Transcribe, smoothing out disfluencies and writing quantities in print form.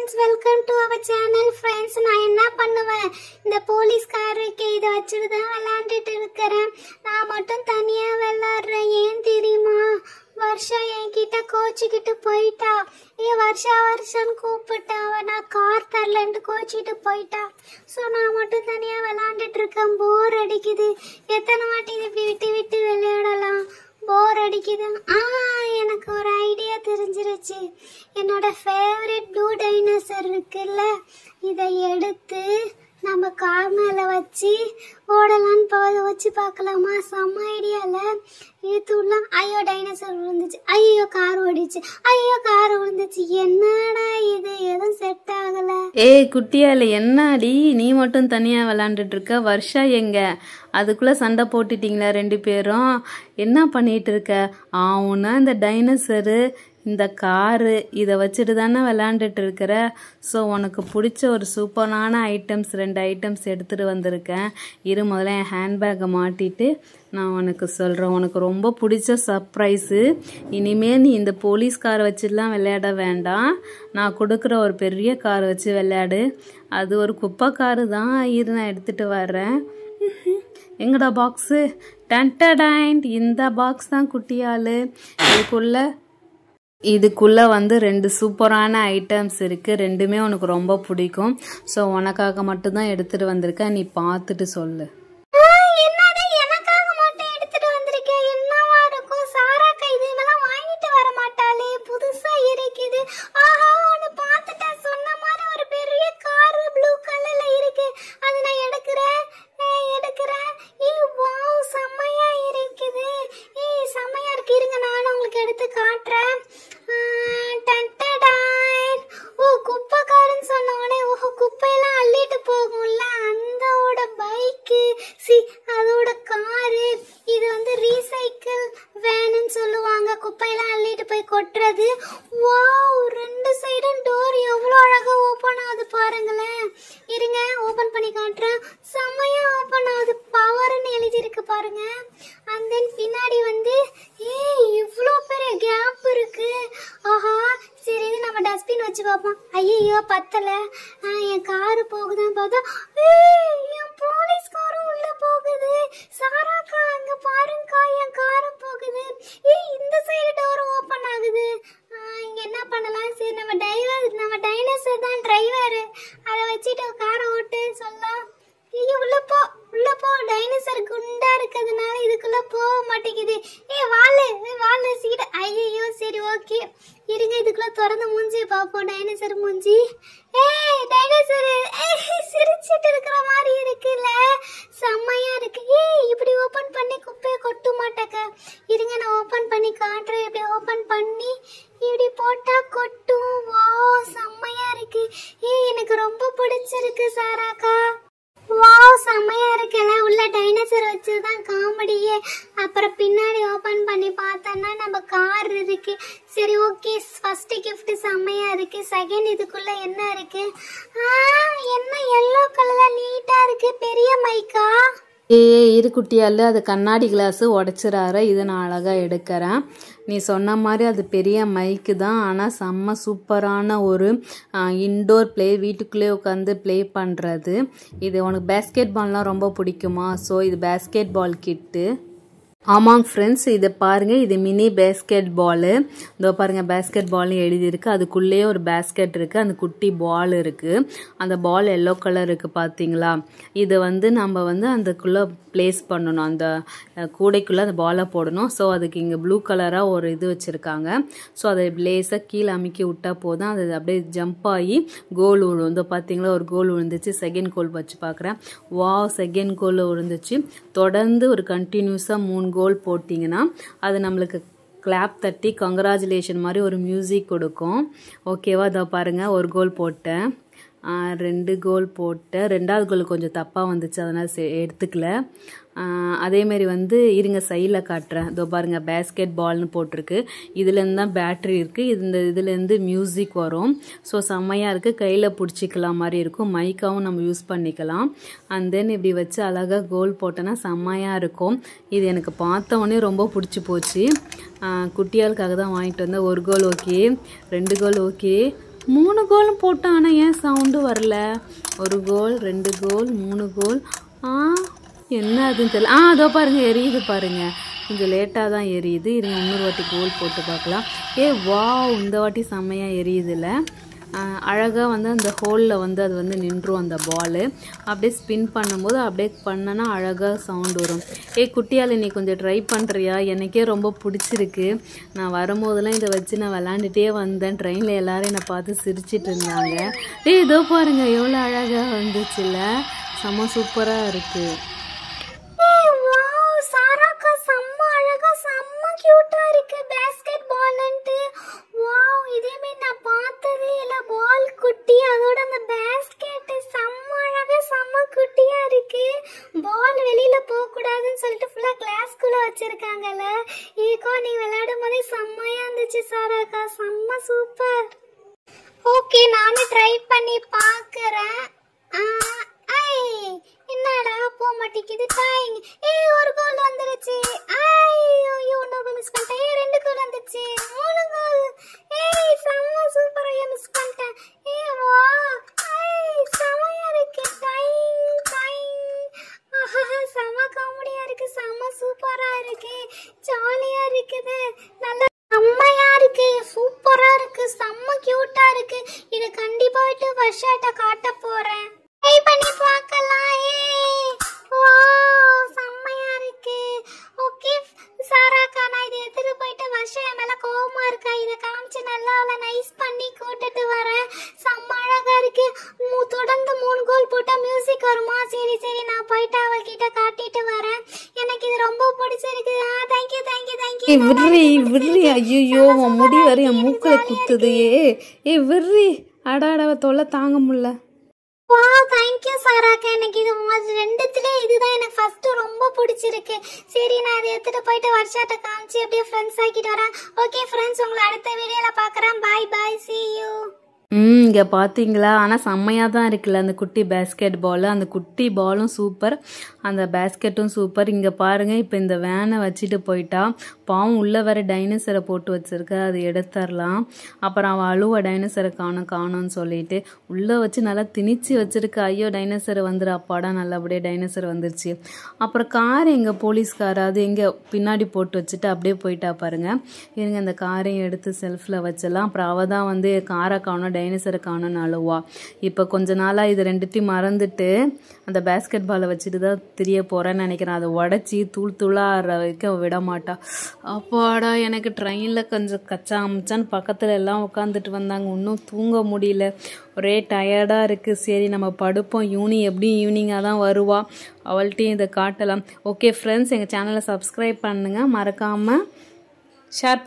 friends, welcome to our channel friends. நான் என்ன பண்ணுவேன், இந்த போலீஸ் காருக்கு இதை வச்சுட்டு தான் விளையாண்டுட்டு இருக்கிறேன். நான் மட்டும் தனியா விளையாடுறேன். ஏன் தெரியுமா, வருஷா என்கிட்ட கோச்சிக்கிட்டு போயிட்டா. வருஷம் கூப்பிட்டா, நான் கார் தரலன்ட்டு கோச்சிட்டு போயிட்டா. ஸோ நான் மட்டும் தனியா விளையாண்டுட்டு இருக்கேன். போர் அடிக்குது. எத்தனை வாட்டி இதை விட்டு விட்டு விளையாடலாம், போர் அடிக்குது. எனக்கு ஒரு ஐடியா தெரிஞ்சிருச்சு. என்னோட ஃபேவரட் ப்ளூ டைனோசர் இருக்குல்ல, இதை எடுத்து நம்ம கார் மேல வச்சு ஓடலான்னு வச்சு பார்க்கலாமா? செம்ம ஐடியால இதுலாம். ஐயோ டைனோசர் விழுந்துச்சு, ஐயோ கார் ஓடிச்சு, ஐயோ கார் விழுந்துச்சு. என்னடா இது, எதுவும் செட் ஆகல. ஏய் குட்டியால, என்னடி நீ மட்டும் தனியா விளையாண்டுட்டு இருக்க? வருஷா எங்க? அதுக்குள்ள சண்டை போட்டுட்டீங்களா ரெண்டு பேரும்? என்ன பண்ணிட்டு இருக்க? ஆவுனா இந்த டைனோசரு, இந்த காரு, இதை வச்சுட்டு தானே விளையாண்டுட்டு இருக்கிற. ஸோ உனக்கு பிடிச்ச ஒரு சூப்பரான ஐட்டம்ஸ், 2 ஐட்டம்ஸ் எடுத்துகிட்டு வந்திருக்கேன். முதல்ல என் ஹேண்ட்பேக்கை மாட்டிட்டு நான் உனக்கு சொல்கிறேன். உனக்கு ரொம்ப பிடிச்ச சர்ப்ரைஸு. இனிமேல் நீ இந்த போலீஸ் காரை வச்சுலாம் விளையாட வேண்டாம். நான் கொடுக்குற ஒரு பெரிய காரை வச்சு விளையாடு. அது ஒரு குப்பை காரு தான். நான் எடுத்துகிட்டு வர்றேன். எங்கடா பாக்ஸு? டன்டடைன், இந்த பாக்ஸ் தான் குட்டியால். இதுக்குள்ள வந்து 2 சூப்பரான ஐட்டம்ஸ் இருக்கு. ரெண்டுமே உனக்கு ரொம்ப பிடிக்கும். ஸோ உனக்காக மட்டும்தான் எடுத்துட்டு வந்திருக்கேன். நீ பார்த்துட்டு சொல்லு. குப்பையெல்லாம் அள்ளிட்டு போய் கொட்டுறது. வாவ், 2 சைடும் டோர் எவ்வளோ அழகா ஓபன் ஆகுது பாருங்களேன். இருங்க, ஓபன் பண்ணி காட்டுறேன். செம்மையா ஓபன் ஆகுது. பவர்னு எழுதி இருக்கு பாருங்க. அண்ட் தென் பின்னாடி வந்து இவ்வளோ பெரிய கேப் இருக்கு. ஆஹா, சரி இது நம்ம டஸ்ட்பின் வச்சு பார்ப்போம். ஐயோ பத்தல. என் காரு போகுதான் பார்த்தா என் போலீஸ் காரும் உள்ள போகுது. சாராக்கா அங்க பாருங்கக்கா, என் காரும் போகுது. இந்த சைடு டோர் ஓபன் ஆகுது. இங்க என்ன பண்ணலாம்? சரி நம்ம டைனோசர் தான் டிரைவர், அதை வச்சுட்டு காரை ஓட்டு சொல்லலாம். உள்ள போ. டைனோசர் குண்டா இருக்கிறதுனால இதுக்குள்ள போக மாட்டேங்குது. வாழு சீட. ஐயோ சரி ஓகே, இருங்க இதுக்குள்ள திறந்து மூஞ்சி பாப்போம். டைனோசர் மூஞ்சி. டைனோசர் சிரிச்சிட்டு இருக்கிற மாதிரி இருக்குல்ல, செம்மையா இருக்கு. இப்படி ஓபன் பண்ணி குப்பையை கொட்டு மாட்டேக்க. இருங்க நான் ஓபன் பண்ணி காட்டுறேன். இப்படி ஓபன் பண்ணி இப்படி போட்டா கொட்டும். வா, செம்மையா இருக்கு. எனக்கு ரொம்ப பிடிச்சிருக்கு சாராக்கா. வாவ், செம்மையா இருக்குல்ல. உள்ள டைனோசர் வச்சுதான் காமெடியே. அப்புறம் பின்னாடி ஓபன் பண்ணி பார்த்தோம்னா நம்ம கார் இருக்கு. சரி ஓகே, ஃபர்ஸ்ட் கிஃப்ட் செம்மையா இருக்கு. செகண்ட் இதுக்குள்ள என்ன இருக்கு? என்ன எல்லோ கலர்ல நீட்டா இருக்கு. பெரிய மைக்கா? இரு குட்டியால், அது கண்ணாடி கிளாஸு உடைச்சிடார. இதை நான் அழகாக எடுக்கிறேன். நீ சொன்ன மாதிரி அது பெரிய மைக்கு தான். ஆனால் செம்ம சூப்பரான ஒரு இன்டோர் ப்ளே, வீட்டுக்குள்ளே உட்காந்து ப்ளே பண்ணுறது. இது உனக்கு பேஸ்கெட் பால்லாம் ரொம்ப பிடிக்குமா? ஸோ இது பேஸ்கெட் பால் கிட்டு. ஆமாங்க ஃப்ரெண்ட்ஸ், இதை பாருங்கள். இது மினி பேஸ்கெட் பாலு. இதோ பாருங்கள், பேஸ்கெட் பால்னு எழுதியிருக்கு. அதுக்குள்ளேயே ஒரு பேஸ்கெட் இருக்குது. அந்த குட்டி பால் இருக்குது. அந்த பால் எல்லோ கலர் இருக்குது பார்த்தீங்களா? இதை வந்து நம்ம வந்து அதுக்குள்ளே ப்ளேஸ் பண்ணணும். அந்த கூடைக்குள்ளே அந்த பாலை போடணும். ஸோ அதுக்கு இங்கே ப்ளூ கலராக ஒரு இது வச்சுருக்காங்க. ஸோ அதை லேஸாக கீழே அமுக்கி விட்டால் போதும். அது அப்படியே ஜம்ப் ஆகி கோல் விழும். இதோ பார்த்தீங்களா, ஒரு கோல் விழுந்துச்சு. செகண்ட் கோல் வச்சு பார்க்குறேன். செகண்ட் கோல் விழுந்துச்சு. தொடர்ந்து ஒரு கண்டினியூஸாக 3 கோல் போட்டிங்கன்னா அது நம்மளுக்கு கிளாப் தட்டி கங்க்ராச்சுலேஷன் மாதிரி ஒரு மியூசிக் கொடுக்கும். ஓகேவா? இதை பாருங்கள், ஒரு கோல் போட்டேன், 2 கோல் போட்டேன். 2வது கோல் கொஞ்சம் தப்பாக வந்துச்சு, அதனால் எடுத்துக்கல. அதேமாரி வந்து இருங்க சைடில் காட்டுறேன். இதோ பாருங்கள், பேஸ்கெட் பால்னு போட்டிருக்கு. இதுலேருந்து தான் பேட்ரி இருக்குது. இதுலேருந்து மியூசிக் வரும். ஸோ செம்மையாக இருக்குது. கையில் பிடிச்சிக்கலாம் மாதிரி இருக்கும். மைக்காவும் நம்ம யூஸ் பண்ணிக்கலாம். அண்ட் தென் இப்படி வச்சு அழகாக கோல் போட்டோன்னா செம்மையாக இருக்கும். இது எனக்கு பார்த்த உடனே ரொம்ப பிடிச்சி போச்சு. குட்டியாளுக்காக தான் வாங்கிட்டு வந்தேன். 1 கோல் ஓகே, 2 கோல் ஓகே, 3 கோலும் போட்டான், ஆனால் ஏன் சவுண்டு வரல? 1 கோல், 2 கோல், 3 கோல். என்ன அதுன்னு தெரியல. அதோ பாருங்க எரியுது பாருங்க. கொஞ்சம் லேட்டாக தான் எரியுது. இருங்க இன்னொரு வாட்டி கோல் போட்டு பார்க்கலாம். வாவ், இந்த வாட்டி செம்மையாக எரியுதுல்ல. அழகாக வந்து அந்த ஹோலில் வந்து அது வந்து நின்றும் அந்த பால். அப்படியே ஸ்பின் பண்ணும்போது அப்படியே பண்ணனா அழகாக சவுண்ட் வரும். குட்டியால் நீ கொஞ்சம் ட்ரை பண்ணுறியா? எனக்கே ரொம்ப பிடிச்சிருக்கு. நான் வரும்போதெல்லாம் இதை வச்சு நான் விளாண்டுட்டே வந்தேன். ட்ரெயினில் எல்லோரும் என்னை பார்த்து சிரிச்சிட்டு இருந்தாங்க. இதோ பாருங்கள் எவ்வளோ அழகாக வந்துச்சுல்ல. செம்ம சூப்பராக இருக்குது. பால் வெளியில போக கூடாதுன்னு சொல்லிட்டு ஃபுல்லா கிளாஸ்க்குள்ள வச்சிருக்காங்கல்ல. ஈகோ நீ விளையாடும் போதே செம்மையா இருந்துச்சு சாராக்கா. செம்ம சூப்பர். ஓகே, நானும் ட்ரை பண்ணி பார்க்கறேன். என்னடா போக மாட்டேங்குது டைம். 1 கோல் வந்துருச்சு. ஐயோ இன்னொரு மிஸ் பண்ணிட்டேன். 2 கோல் வந்துச்சு. 3 கோல். செம்ம சூப்பரா மிஸ் பண்ணிட்டேன். வா செம்மையா இருக்கு. செம்ம காமெடியா இருக்கு. செம்ம சூப்பரா இருக்கு. ஜாலியா இருக்குது. நல்லா செம்மையா இருக்கு. சூப்பரா இருக்கு. செம்ம கியூட்டா இருக்கு. இது கண்டிப்பா விட்டு வர்ஷாட்ட காட்ட போறேன். ட்ரை பண்ணி பார்க்கலாம். வாவ் செம்மையா இருக்கு. ஓகே சாராக்கா, நான் இதை எடுத்துட்டு போயிட்டு வர்ஷா என் மேல கோவமா இருக்கா. இதை காமிச்சு நல்லா அவளை நைஸ் பண்ணி கூட்டிட்டு வரேன். செம்ம அழகா இருக்கு. தொடர்ந்து 3 கோல் போட்டா மியூசிக் வருமா? சரி சரி, நான் போயிட்டு அவகிட்ட காட்டிட்டு வரேன். எனக்கு இது ரொம்ப பிடிச்சிருக்கு. Thank you thank you thank you. விர்ரி ஐயோ, உன் முடி வர என் மூக்குல குத்துது. விர்ரி அடாடவ தொல்லை தாங்க முடியல. தேங்க்யூ சாராக்கா. எனக்கு இது ரெண்டுத்துல இதுதான் எனக்கு ஃபர்ஸ்ட் ரொம்ப பிடிச்சிருக்கு. சரி, நான் இதை எடுத்துட்டு போயிட்டு வர்ஷாட்ட காமிச்சு அப்படியே ஃப்ரெண்ட்ஸ் ஆக்கிட்டு வரேன். ஓகே ஃப்ரெண்ட்ஸ், உங்களை அடுத்த வீடியோல பார்க்குறேன். பாய் பாய், see you. இங்கே பார்த்தீங்களா? ஆனால் செம்மையாக தான் இருக்குல்ல அந்த குட்டி பேஸ்கெட் பால். அந்த குட்டி பாலும் சூப்பர், அந்த பேஸ்கெட்டும் சூப்பர். இங்கே பாருங்கள், இப்போ இந்த வேனை வச்சுட்டு போயிட்டா. பாவம் உள்ளே வேறு டைனோசரை போட்டு வச்சுருக்க, அது எடுத்துடலாம். அப்புறம் அவள் அழுவ டைனோசரை காணும்னு சொல்லிட்டு உள்ளே வச்சு நல்லா திணிச்சு வச்சுருக்க. ஐயோ டைனோசரை வந்துடு, அப்பாடா நல்லபடியாக டைனோசர் வந்துருச்சு. அப்புறம் கார் எங்கள் போலீஸ்கார் அது எங்கே பின்னாடி போட்டு வச்சுட்டு அப்படியே போயிட்டா பாருங்கள். இருங்க அந்த காரையும் எடுத்து செல்ஃபில் வச்சிடலாம். அப்புறம் அவள் தான் வந்து காரை காணும் டைனோசரை காணும்னு அழுவா. இப்போ கொஞ்ச நாளாக இது ரெண்டுத்தையும் மறந்துட்டு அந்த பேஸ்கெட் பாலை வச்சுட்டு தான் தெரிய போகிறேன்னு நினைக்கிறேன். அதை உடச்சி தூள் தூளாக வரைக்கும் விட மாட்டா. அப்பாடா, எனக்கு ட்ரெயினில் கொஞ்சம் கச்சா அமிச்சான்னு பக்கத்தில் எல்லாம் உட்காந்துட்டு வந்தாங்க. இன்னும் தூங்க முடியல, ஒரே டயர்டாக இருக்குது. சரி நம்ம படுப்போம். எப்படியும் ஈவினிங்காக தான் வருவா. அவள்கிட்டையும் இதை காட்டலாம். ஓகே ஃப்ரெண்ட்ஸ், எங்கள் சேனலை சப்ஸ்கிரைப் பண்ணுங்கள், மறக்காமல் ஷேர்